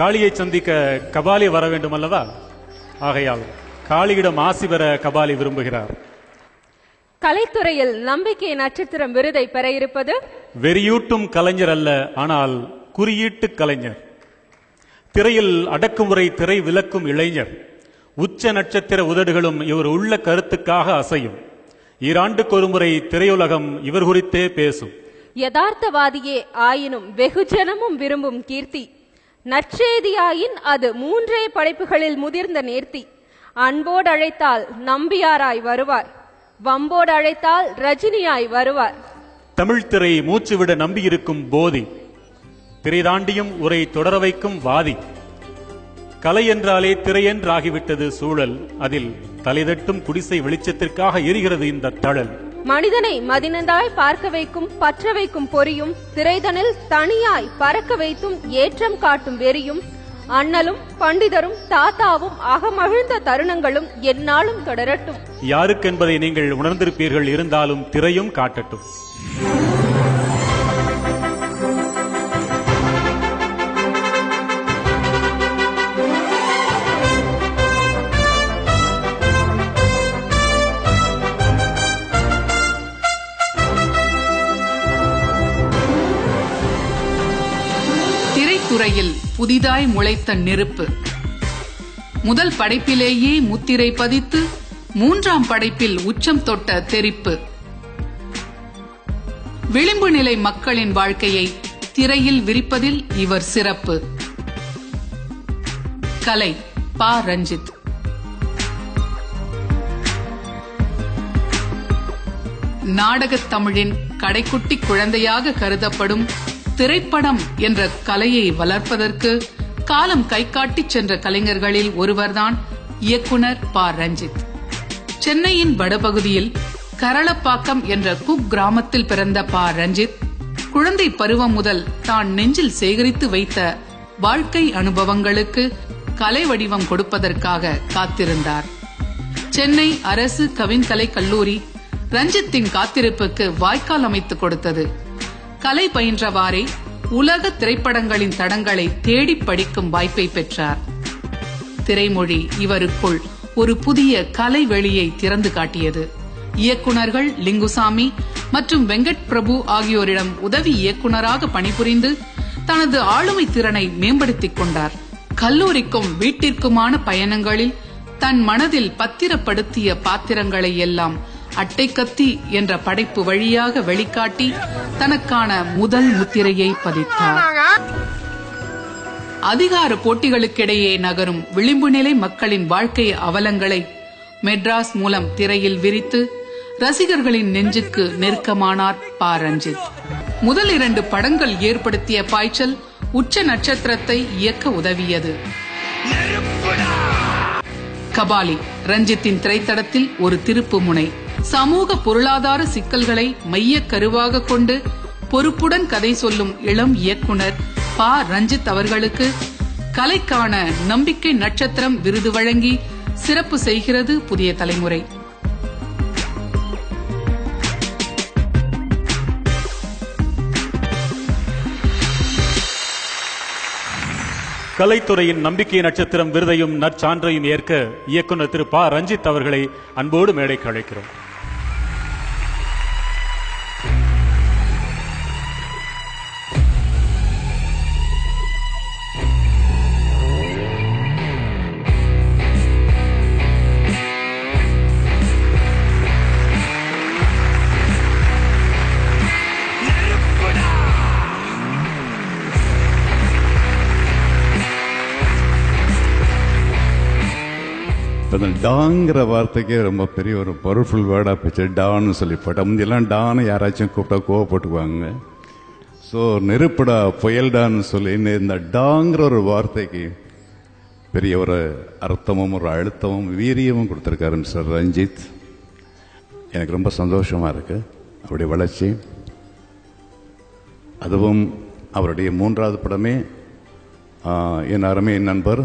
காளியை சந்திக்க கபாலி வர வேண்டும் அல்லவா? ஆகையால் காளியிடம் ஆசி பெற கபாலி விரும்புகிறார். கலைத்துறையில் நம்பிக்கை நட்சத்திரம் விருதை பெற இருப்பது வெறியூட்டும் கலைஞர் அல்ல, ஆனால் குறியீட்டு கலைஞர். திரையில் அடக்குமுறை திரை விலக்கும் இளைஞர். உச்ச நட்சத்திர உதடுகளும் இவர் உள்ள கருத்துக்காக அசையும். ஈராண்டுக்கு ஒருமுறை திரையுலகம் இவர் குறித்தே பேசும். யதார்த்தவாதியே ஆயினும் வெகுஜனமும் விரும்பும் கீர்த்தி. நற்செய்தியாயின் அது 3 படைப்புகளில் முதிர்ந்த நேர்த்தி. அன்போடு அழைத்தால் நம்பியாராய் வருவார், வம்போடு அழைத்தால் ரஜினியாய் வருவார். தமிழ் திரை மூச்சுவிட நம்பியிருக்கும் போதி, திரை தாண்டியும் உரை தொடர வைக்கும் வாதி. கலை என்றாலே திரை என்றாகிவிட்டது சூழல். அதில் தலைதட்டும் குடிசை வெளிச்சத்திற்காக எரிகிறது இந்த தழல். மனிதனை மதினந்தாய் பார்க்க வைக்கும் பற்ற வைக்கும் பொறியும், திரைதனில் தனியாய் பறக்க வைத்தும் ஏற்றம் காட்டும் வெறியும், அண்ணலும் பண்டிதரும் தாத்தாவும் அகமகிழ்ந்த தருணங்களும் எந்நாளும் தொடரட்டும். யாருக்கென்பதை நீங்கள் உணர்ந்திருப்பீர்கள், இருந்தாலும் திரையும் காட்டட்டும். துறையில் புதிதாய் முளைத்த நெருப்பு. முதல் படைப்பிலேயே முத்திரை பதித்து 3ஆம் படைப்பில் உச்சம் தொட்ட தெரிப்பு. விளிம்பு நிலை மக்களின் வாழ்க்கையை திரையில் விரிப்பதில் இவர் சிறப்பு. கலை பா. ரஞ்சித். நாடகத் தமிழின் கடைக்குட்டி குழந்தையாக கருதப்படும் திரைப்படம் என்ற கலையை வளர்ப்பதற்கு காலம் கைகாட்டி சென்ற கலைஞர்களில் ஒருவர்தான் இயக்குனர் பா. ரஞ்சித். சென்னையின் வடபகுதியில் கரளப்பாக்கம் என்ற குக்கிராமத்தில் பிறந்த பா. ரஞ்சித் குழந்தை பருவம் முதல் தான் நெஞ்சில் சேகரித்து வைத்த வாழ்க்கை அனுபவங்களுக்கு கலை வடிவம் கொடுப்பதற்காக காத்திருந்தார். சென்னை அரசு கவின்கலை கல்லூரி ரஞ்சித்தின் காத்திருப்புக்கு வாய்க்கால் அமைத்துக் கொடுத்தது. கலை பயின்றவாறே உலக திரைப்படங்களின் தடங்களை தேடி படிக்கும் வாய்ப்பை பெற்றார். திரைமொழி இவருக்குள் ஒரு புதிய கலை வெளியை திறந்து காட்டியது. இயக்குனர்கள் லிங்குசாமி மற்றும் வெங்கட் பிரபு ஆகியோரிடம் உதவி இயக்குனராக பணிபுரிந்து தனது ஆளுமை திறனை மேம்படுத்திக் கொண்டார். கல்லூரிக்கும் வீட்டிற்குமான பயணங்களில் தன் மனதில் பத்திரப்படுத்திய பாத்திரங்களை எல்லாம் அட்டைக்கத்தி என்ற படைப்பு வழியாக வெளிக்காட்டி தனக்கான முதல் முத்திரையை பதித்தார். அதிகார போட்டிகளுக்கிடையே நகரும் விளிம்பு நிலை மக்களின் வாழ்க்கை அவலங்களை மெட்ராஸ் மூலம் திரையில் விரித்து ரசிகர்களின் நெஞ்சுக்கு நெருக்கமானார் பா. ரஞ்சித். முதல் 2 படங்கள் ஏற்படுத்திய பாய்ச்சல் உச்ச நட்சத்திரத்தை இயக்க உதவியது. கபாலி ரஞ்சித்தின் திரைத்தடத்தில் ஒரு திருப்பு முனை. சமூக பொருளாதார சிக்கல்களை மைய கருவாக கொண்டு பொறுப்புடன் கதை சொல்லும் இளம் இயக்குனர் பா. ரஞ்சித் அவர்களுக்கு கலைக்கான நம்பிக்கை நட்சத்திரம் விருது வழங்கி சிறப்பு செய்கிறது புதிய தலைமுறை. கலைத்துறையின் நம்பிக்கை நட்சத்திரம் விருதையும் நற்சான்றையும் ஏற்க இயக்குனர் திரு பா. ரஞ்சித் அவர்களை அன்போடு மேடைக்கு அழைக்கிறோம். டாங்கிற வார்த்தைக்கே ரொம்ப பெரிய ஒரு பவர்ஃபுல் வேர்டாக போச்சு. டான்னு சொல்லி போட்டா முந்தியெல்லாம் டான்னு யாராச்சும் கூப்பிட்டா கோவப்பட்டுக்குவாங்க. ஸோ நெருப்புடா புயல்டான்னு சொல்லி இந்த டாங்கிற ஒரு வார்த்தைக்கு பெரிய ஒரு அர்த்தமும் ஒரு அழுத்தமும் வீரியமும் கொடுத்துருக்காரு மிஸ்டர் ரஞ்சித். எனக்கு ரொம்ப சந்தோஷமாக இருக்கு அவருடைய வளர்ச்சி. அதுவும் அவருடைய 3வது படமே என் அருமை நண்பர்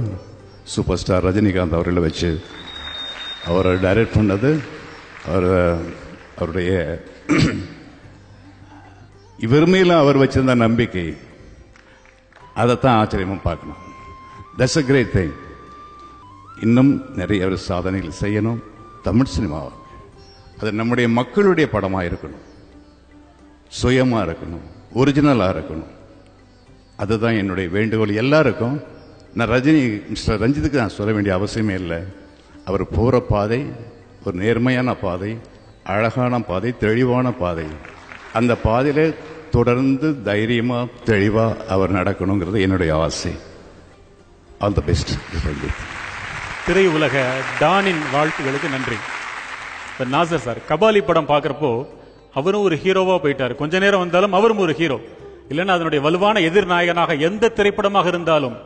சூப்பர் ஸ்டார் ரஜினிகாந்த் அவர்களை வச்சு அவரை டைரக்ட் பண்ணது. அவருடைய இவர் மேல அவர் வச்சிருந்த நம்பிக்கை, அதைத்தான் ஆச்சரியமும் பார்க்கணும். That's a great thing. இன்னும் நிறைய ஒரு சாதனைகள் செய்யணும் தமிழ் சினிமாவை. அது நம்முடைய மக்களுடைய படமாக இருக்கணும், சுயமாக இருக்கணும், ஒரிஜினலாக இருக்கணும். அதுதான் என்னுடைய வேண்டுகோள் எல்லாருக்கும். நான் மிஸ்டர் ரஞ்சித்துக்கு நான் சொல்ல வேண்டிய அவசியமே இல்லை. அவர் போகிற பாதை ஒரு நேர்மையான பாதை, அழகான பாதை, தெளிவான பாதை. அந்த பாதையில தொடர்ந்து தைரியமாக தெளிவாக அவர் நடக்கணுங்கிறது என்னுடைய ஆசை. All the best Ranjith. திரையுலக டானின் வாழ்த்துகளுக்கு நன்றி. இப்போ நாசர் சார் கபாலி படம் பார்க்குறப்போ அவரும் ஒரு ஹீரோவாக போயிட்டார். கொஞ்ச நேரம் வந்தாலும் அவரும் ஒரு ஹீரோ. இல்லைன்னா அதனுடைய வலுவான எதிர்நாயகனாக எந்த திரைப்படமாக இருந்தாலும்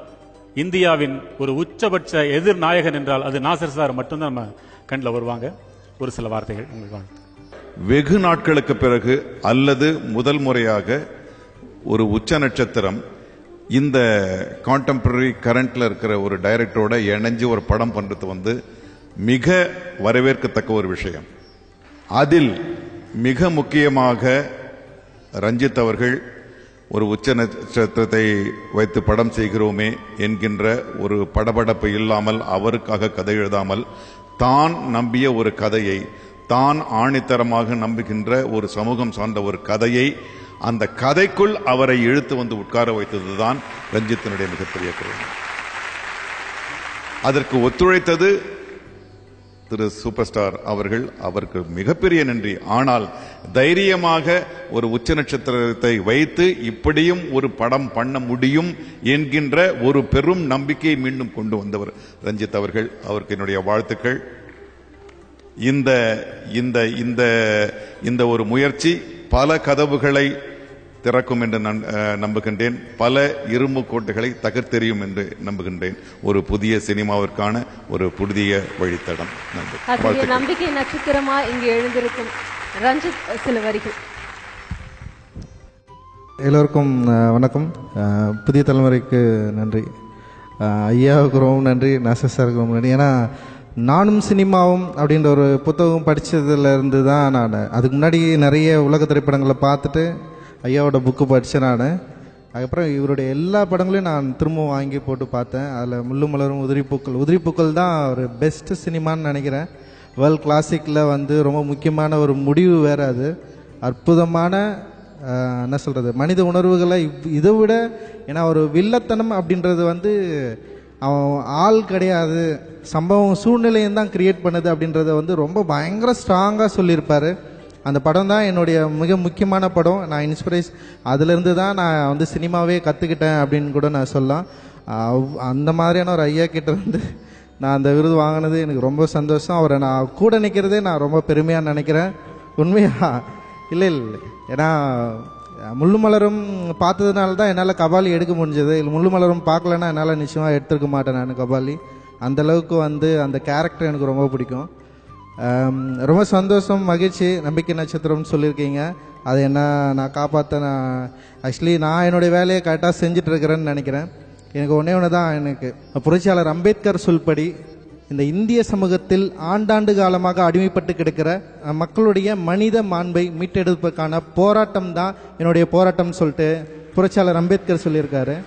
இந்தியாவின் ஒரு உச்சபட்ச எதிர்நாயகன் என்றால் அது நாசர் சார் மட்டும்தான் நம்ம கண்ணில் வருவாங்க. ஒரு சில வார்த்தைகள் உங்களுக்கு. வெகு நாட்களுக்கு பிறகு அல்லது முதல் முறையாக ஒரு உச்ச நட்சத்திரம் இந்த கான்டெம்பரரி கரண்ட்ல இருக்கிற ஒரு டைரக்டரோட இணைஞ்சு ஒரு படம் பண்றது வந்து மிக வரவேற்கத்தக்க ஒரு விஷயம். அதில் மிக முக்கியமாக ரஞ்சித் அவர்கள் ஒரு உச்ச நட்சத்திரத்தை வைத்து படம் செய்கிறோமே என்கின்ற ஒரு படபடப்பு இல்லாமல், அவருக்காக கதை எழுதாமல், தான் நம்பிய ஒரு கதையை, தான் ஆணித்தரமாக நம்புகின்ற ஒரு சமூகம் சார்ந்த ஒரு கதையை, அந்த கதைக்குள் அவரை இழுத்து வந்து உட்கார வைத்ததுதான் ரஞ்சித்தினுடைய மிகப்பெரிய குரல். அதற்கு ஒத்துழைத்தது திரு சூப்பர் ஸ்டார் அவர்கள். அவருக்கு மிகப்பெரிய நன்றி. ஆனால் தைரியமாக ஒரு உச்ச நட்சத்திரத்தை வைத்து இப்படியும் ஒரு படம் பண்ண முடியும் என்கின்ற ஒரு பெரும் நம்பிக்கையை மீண்டும் கொண்டு வந்தவர் ரஞ்சித் அவர்கள். அவருக்கு என்னுடைய வாழ்த்துக்கள். இந்த இந்த இந்த இந்த ஒரு முயற்சி பல கதவுகளை திறக்கும் என்று நான் நம்புகின்றேன். பல இரும்பு கோட்டைகளை தகர்த்தெறியும் என்று நம்புகின்றேன். ஒரு புதிய சினிமாவிற்கான ஒரு புதிய வழித்தடம். நம்பிக்கை நட்சத்திரமா இங்கு எழுந்திருக்கும் ரஞ்சித் சில வரிகள். எல்லோருக்கும் வணக்கம். புதிய தலைமுறைக்கு நன்றி, ஐயாவுக்கு ரொம்ப நன்றி, நாசர் சாருக்கு ரொம்ப நன்றி. ஏன்னா நானும் சினிமாவும் அப்படின்ற ஒரு புத்தகம் படித்ததுல இருந்து தான் நான் அதுக்கு முன்னாடி நிறைய உலக திரைப்படங்களை பார்த்துட்டு ஐயாவோட புக்கு படித்தேன் நான். அதுக்கப்புறம் இவருடைய எல்லா படங்களையும் நான் திரும்பவும் வாங்கி போட்டு பார்த்தேன். அதில் முள்ளும் மலரும் உதிரிப்பூக்கள் தான் ஒரு பெஸ்ட் சினிமான்னு நினைக்கிறேன். வேர்ல்ட் கிளாசிக்கில் வந்து ரொம்ப முக்கியமான ஒரு முடிவு வேறு. அது அற்புதமான என்ன சொல்கிறது, மனித உணர்வுகளை இதை விட, ஏன்னா ஒரு வில்லத்தனம் அப்படின்றது வந்து அவன் ஆள் கிடையாது, சம்பவம் சூழ்நிலையும் தான் கிரியேட் பண்ணுது அப்படின்றத வந்து ரொம்ப பயங்கர ஸ்ட்ராங்காக சொல்லியிருப்பார். அந்த படம் தான் என்னுடைய மிக முக்கியமான படம். நான் அதுலேருந்து தான் நான் வந்து சினிமாவே கற்றுக்கிட்டேன் அப்படின்னு கூட நான் சொல்லலாம். அந்த மாதிரியான ஒரு ஐயா கிட்ட இருந்து நான் அந்த விருது வாங்கினது எனக்கு ரொம்ப சந்தோஷம். அவரை நான் கூட நிற்கிறதே நான் ரொம்ப பெருமையாக நினைக்கிறேன். உண்மையா இல்லை, ஏன்னா முள்ளு மலரும் பார்த்ததுனால தான் என்னால் கபாலி எடுக்க முடிஞ்சது. இல்லை முள்ளு மலரும் பார்க்கலன்னா என்னால் நிச்சயமாக எடுத்துருக்க மாட்டேன் நான் கபாலி. அந்தளவுக்கு வந்து அந்த கேரக்டர் எனக்கு ரொம்ப பிடிக்கும். ரொம்ப சந்தோஷம், மகிழ்ச்சி. நம்பிக்கை நட்சத்திரம்னு சொல்லியிருக்கீங்க, அது என்ன நான் காப்பாற்ற ஆக்சுவலி நான் என்னுடைய வேலையை கரெக்டாக செஞ்சுட்டு இருக்கிறேன்னு நினைக்கிறேன். எனக்கு ஒன்றே ஒன்று தான், எனக்கு புரட்சியாளர் அம்பேத்கர் சொல்படி இந்த இந்திய சமூகத்தில் ஆண்டாண்டு காலமாக அடிமைப்பட்டு கிடக்கிற மக்களுடைய மனித மாண்பை மீட்டெடுப்பதற்கான போராட்டம் தான் என்னுடைய போராட்டம்னு சொல்லிட்டு புரட்சியாளர் அம்பேத்கர் சொல்லியிருக்காரு.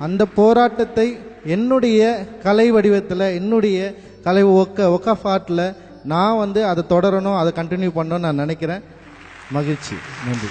அந்த போராட்டத்தை என்னுடைய கலை வடிவத்தில், என்னுடைய கலை ஒர்க் ஆஃப் ஆர்ட்டில் நான் வந்து அதை தொடரணும், அதை கண்டினியூ பண்ணணும்னு நான் நினைக்கிறேன். மகிழ்ச்சி, நன்றி.